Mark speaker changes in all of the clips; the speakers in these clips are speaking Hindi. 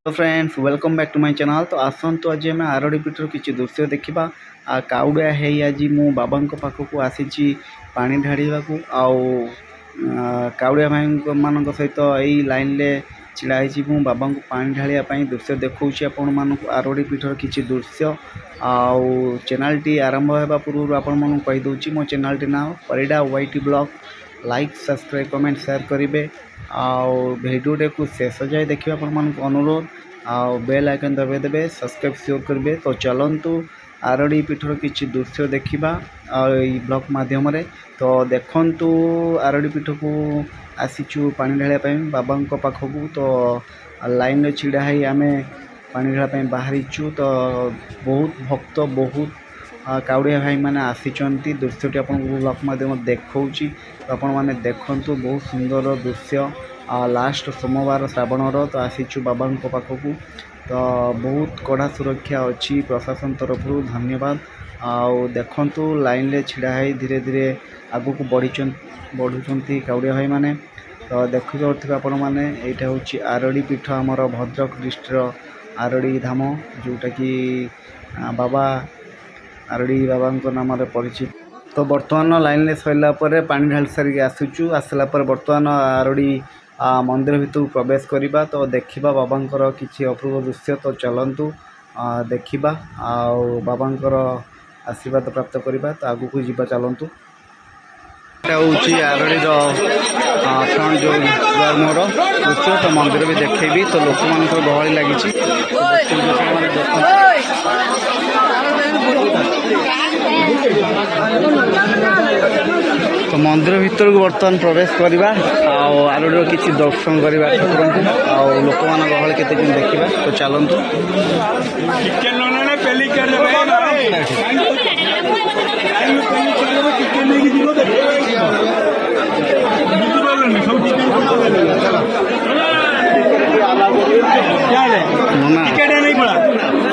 Speaker 1: तो friends welcome back to my channel. तो आसतु आज आम आरडी पीठर किसी दृश्य देखा। काउड़िया है आज मु बाबा पाखक आसी पानी ढाड़ा काउड़िया भाई मान सहित यही लाइन रे छिड़ाई मु बाबा को पानी ढालियापाई दृश्य देखा आपण मानक आरडी पीठर किसी दृश्य आउ चैनल टी आरंभ होगा पूर्व आपण कहीदे मो चैनल टी ना Parida YT blog like subscribe comment share करेंगे भिडियोटे को शेष जाए देखिए आप अनुरोध आउ बेल आइकन दबाई देवे सब्सक्राइब श्योर करेंगे। तो चलतु आरडी पीठर किसी दृश्य देखा ब्लॉग मध्यम तो देखु आरडी पीठ को आसीचु पानी ढालियापाई बाबा पाखक तो लाइन रे छिड़ा ही आम पानी ढालियापाई बाहरीचु। तो बहुत भक्त बहुत काउड़िया भाई मैंने आसी दृश्यटी आप ब्लॉग मध्यम देखा तो आपण मैंने देखु बहुत सुंदर दृश्य लास्ट सोमवार श्रावणर तो आसीचु बाबा पाखक तो बहुत कड़ा सुरक्षा अच्छी प्रशासन तरफ धन्यवाद। आउ देखु लाइन रे छिड़ा है धीरे धीरे आगु को बढ़ुंट काउड़िया भाई मैंने तो देखुथे आपण मैंने यहाँ हूँ आरडी पीठ आमर भद्रक डिस्ट्रिक्ट आरडी धाम जोटा कि बाबा आरडी बाबा नाम परिचित। तो बर्तमान लाइन रे सरला पानी ढाल सारिक आसुचु आसला बर्तमान आरडी मंदिर भितर प्रवेश करवा तो देखा बाबा किसी अपूर्व दृश्य। तो चलतु देखा बाबा आशीर्वाद प्राप्त करवा तो आगु को जीवा चलतु। हूँ आरडी फ्रंट जो द्वार मोर दृश्य तो मंदिर भी देखेबी तो लोक मान गहली लगी तो मंदिर भीतर को बर्तमान प्रवेश करवा आरडी किसी दर्शन करवा ठाकुर को लोक मान गहली केते देखा तो चलतु।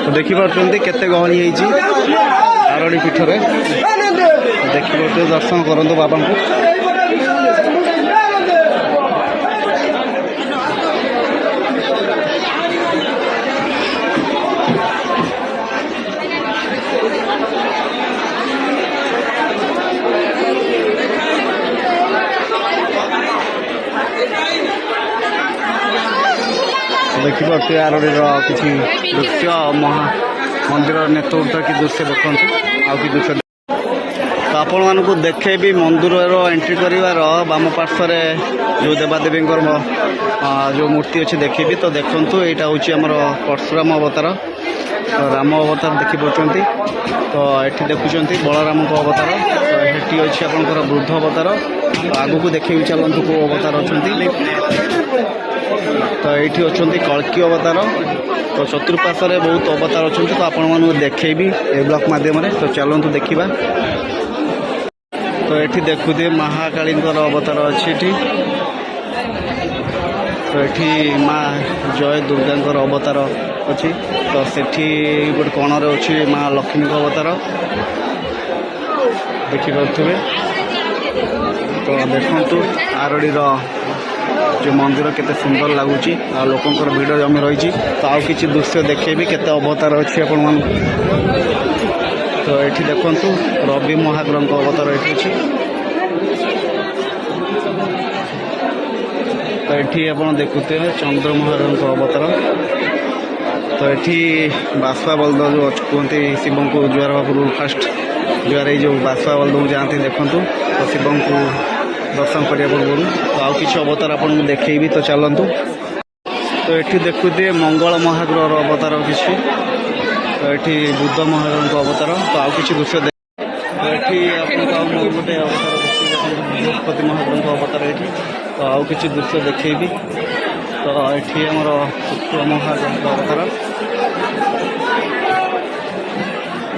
Speaker 1: तो देखिए केते गहली आरडी पीठ देखिए दर्शन करंतु बाबा को। देखिए आरडी किसी दृश्य मंदिर नेतृत्व की दृश्य देखु आउ कि दृश्य तो आपण मानक देखे भी मंदिर एंट्री कर बाम पार्श्व जो देवादेवी जो मूर्ति अच्छी देखी तो देखु यहाँ हूँ आमर परशुराम अवतार तो राम अवतार देखी पार्टी तो ये देखुं बलराम अवतार तो ये अच्छी आपंकर वृद्ध अवतार आगू को देखे चलतु को अवतार अच्छा तो ये अच्छा कल्की अवतार तो चतुर्पार्श्व बहुत अवतार अच्छा तो आपण मानक देखेबी ए ब्लॉक मध्यम तो चलतु देखा। तो ये देखुए महाकाली अवतार अच्छी तो ये माँ जय दुर्गा अवतार अच्छी तो सेठी गोटे कणर अच्छी माँ लक्ष्मी अवतार देखिपे तो देखु आरडी जो मंदिर केते सुंदर लगुच लोकंर भिड़ जमी रही तो आउ किसी दृश्य देखेबी केते अवतार अच्छी आपण मान तो ये देखु रवि महाग्रह अवतार ये अच्छी तो ये आप देखुते चंद्र महाग्रह अवतार तो ये बासुआ बलद जो कहते शिव को जुआर पूर्व फास्ट जुआर जो बासुआ बलद को जाती देखु तो शिव को दर्शन करने पूर्व तो आउ कि अवतार आपको देखेबी तो चलतु। तो ये देखुते मंगल महाग्रह अवतार किसी तो ये बुद्ध महाग्रह अवतार तो आउ कि दृश्य तो ये आपको गोटे अवतार बृहस्पति महाग्रह अवतार ये तो आउ कि दृश्य देखेबी तो ये आमर शुक्र महाग्रह अवतार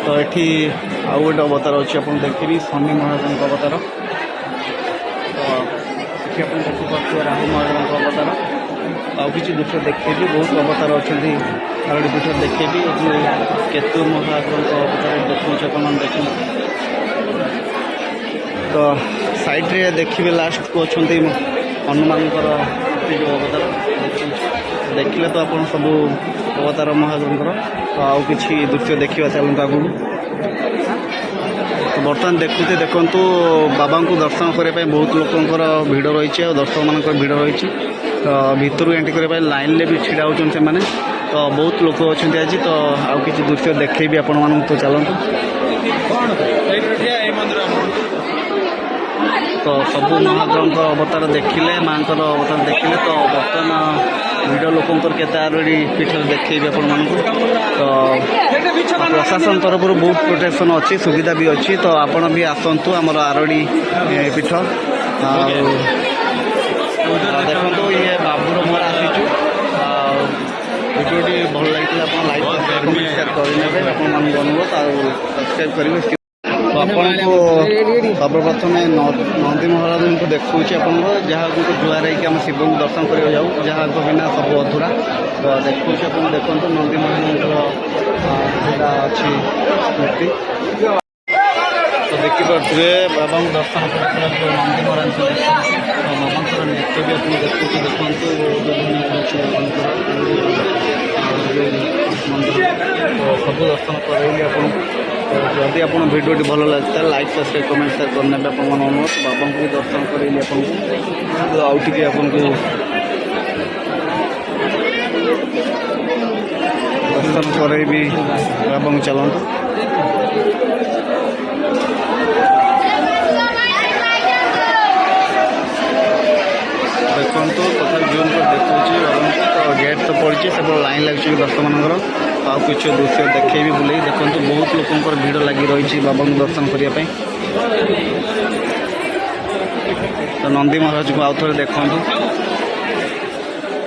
Speaker 1: तो ये आउ गोटे अवतार अच्छी आप देखिए शनि महाग्रह अवतार तो ये देखिए राहु महाग्रह अवतार आउ कि दृश्य देखेबी बहुत अवतार अच्छा आरडी पीठ देखेबी केतु महाग्रह अवतार देखा देख तो साइड रे देखिए लास्ट को अच्छा हनुमान जो अवतार देखिले तो आपन सब अवतार महादेव तो आउ किसी दृश्य देखा चलता आगू तो बर्तमान देखुते देखु बाबा को दर्शन करने बहुत लोकर भिड़ रही है और दर्शक मान भिड़ रही तो भितर एंट्री करने लाइन में भी छिड़ा होती से तो बहुत लोक अच्छा आज तो आउ किसी दृश्य देखेबी आपण मान तो चलतु तो सब महादेव अवतार देखिले माँ अवतार देखिले तो बर्तमान भिड़ लोकर के आरोड़ी पीठ देखी आपण मान तो प्रशासन तरफ बहुत प्रोटेक्शन अच्छी सुविधा भी अच्छी तो आपण भी आसतु आमर आरोड़ी पीठ देखो ये बाबूर मोर आसीचु भिडियोटी भल लगी आप लाइक कमेंट शेयर करेंगे अपन अनुरोध सब्सक्राइब करेंगे तो आपन को सर्वप्रथम नंदी महाराज को देखा आपन जहाँ जुआर है शिव को दर्शन कर जाऊँ जहाँ बिना सब अधूरा तो देखा आप देखो नंदी महाराज अच्छी मूर्ति तो देखिपे बाबा को दर्शन कर नंदी महाराज को बाबा नृत्य भी आप देखुचे देखो मंदिर तो सब दर्शन करेंगे आपको जदि आप भिडियोटी भल लगे लाइक सब्सक्राइब कमेंट शेयर करने अनुरोध बाबा को भी दर्शन करेंगे आपको आउ टे आपन को दर्शन करेबी बाबा को चलतु देखो तथा जूम कर देखुची तो गेट तो पड़ी सब लाइन लगे दर्शक मानकर आउ किसी दृश्य देखे भी बुले देखो बहुत लोकर भिड़ लगी रही बाबा को दर्शन करने तो नंदी महाराज को आउ थे देखु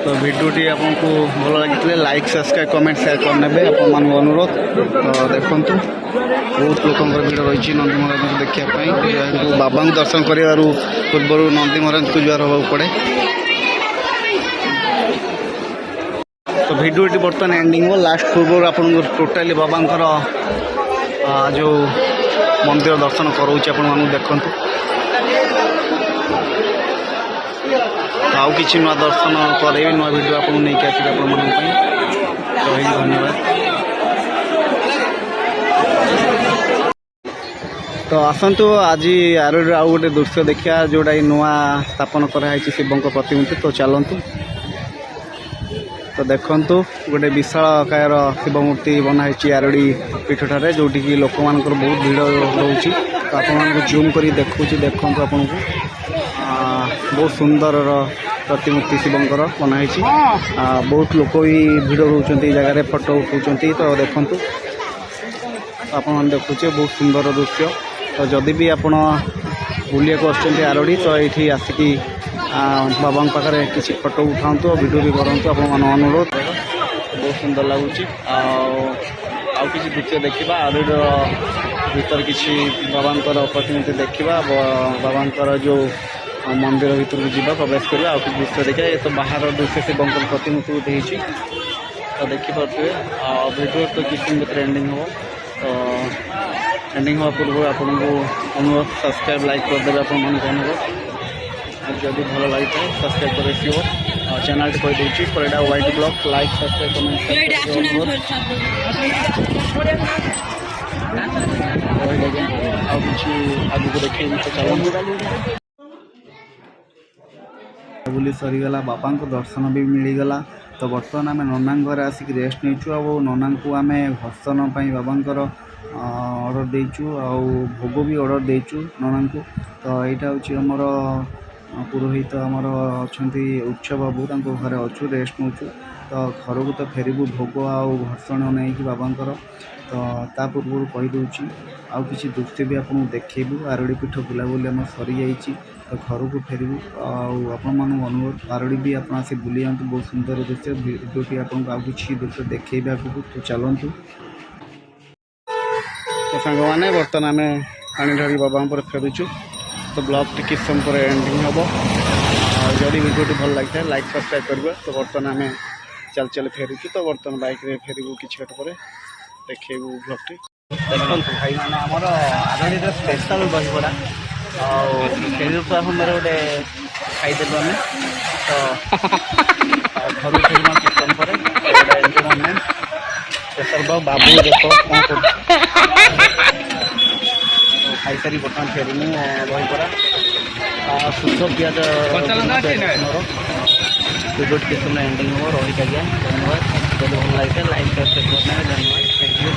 Speaker 1: तो भिडियोटी आपको भल लगी लाइक सब्सक्राइब कमेंट शेयर करने अपन अनुरोध तो देखु बहुत लोकर भिड़ रही नंदी महाराज को देखापी बाबा को दर्शन कर पूर्व नंदी महाराज को जुआर होगा पड़े तो भिडियोटी बर्तमान एंडिंग हो लास्ट पूर्व आप टोटाली बाबा जो मंदिर दर्शन कराऊँ आपण देखु आउ किसी नुआ दर्शन करेबी नुआ भिडियो आपको नहीं आसिक रही धन्यवाद तो आसतु आज आरोड़ी आउ गोटे दृश्य देखा जोटा नुआ स्थापन कराई शिव प्रतिमूर्ति तो चलतु तो देखु गोटे विशाल आकार शिव मूर्ति बनाई आरोड़ी पीठठारे जोटि कि लोक मान बहुत भीड़ रोचे तो आप जूम कर देखुची देखु आपन को बहुत सुंदर प्रतिमूर्ति शिवंकर बनाई बहुत लोक भी भिड़ रोचे जगह फोटो उठाऊँ तो देखु आप देखुचे बहुत सुंदर दृश्य तो जदि भी आप बुलिया आरोड़ी तो ये आसिकी बाबा पाखे किसी फोटो उठाऊँ वीडियो भी करूँ आप अनुरोध बहुत सुंदर लगुच आउ किसी दृश्य देखा आरोड़ी भीतर किसी बाबा प्रतिमूर्ति देखा बाबा जो मंदिर भीतर को जीवा प्रवेश करवा किसी दृश्य देखा ये तो बाहर दृश्य शिव प्रतिमूर्ति देती तो देखिपे भिडियो तो किसी भीतर एंडिंग हो तो एंडिंग हवा पूर्व आपको अनुरोध सब्सक्राइब लाइक करदे अनुरोध जदि भल लगी था सब्सक्राइब कर सियोर चैनल कहीदे परेडा वाइट ब्लॉग लाइक सब्सक्राइब कमेंट आगे देखे तो चलो बुली सरीगला बाबा को दर्शन भी मिलगला तो बर्तमान आम नना घर आसिक रेस्ट नहीं और नना को आम भर्सन बाबांकर ऑर्डर देचु आउ भोग भी ऑर्डर देचु नना को तो यहाँ हूँ आमर पुरोहित आमर अच्छा उत्सव बाबू घर अच्छु रेस्ट नौ तो घर को तो फेरबू भोग आउ भर्षण नहीं बाबांकर तो ता पूर्व कहीदे आउ किसी दृश्य भी आपको देखू आरोड़ी पीठ बुलाबुली आम सरी जाइए तो घर को फेरबू आपण अनुरोध आरोड़ी भी आप आसी बुली जातु बहुत सुंदर दृश्य भिडियोटी आपको आउ किसी दृश्य देखे आगू तो चलतु तो सांग मैंने बर्तमान आम पानी ढाली बाबा पर फेरुचु तो ब्लॉग टी किस समय पर एंडिंग हम जदि भिडियोटी भल लगी है लाइक सब्सक्राइब करेंगे तो बर्तमान आम चल चल फेरुचु तो बर्तमान बाइक रे फेरबू किसी घट पर देखू ब्लॉगटी देखो भाई मैंने आमर आरोड़ी स्पेशल दहीबड़ा मेरे गोटे खाईदेलु आम तो घर स्पेशल बाबू देखो कौन कर खाई सारी बर्तमान फेरनी रही पड़ा शुद्ध पिज वीडियो टी एंडिंग हो रही धन्यवाद। भल लगे लाइक धन्यवाद थैंक यू।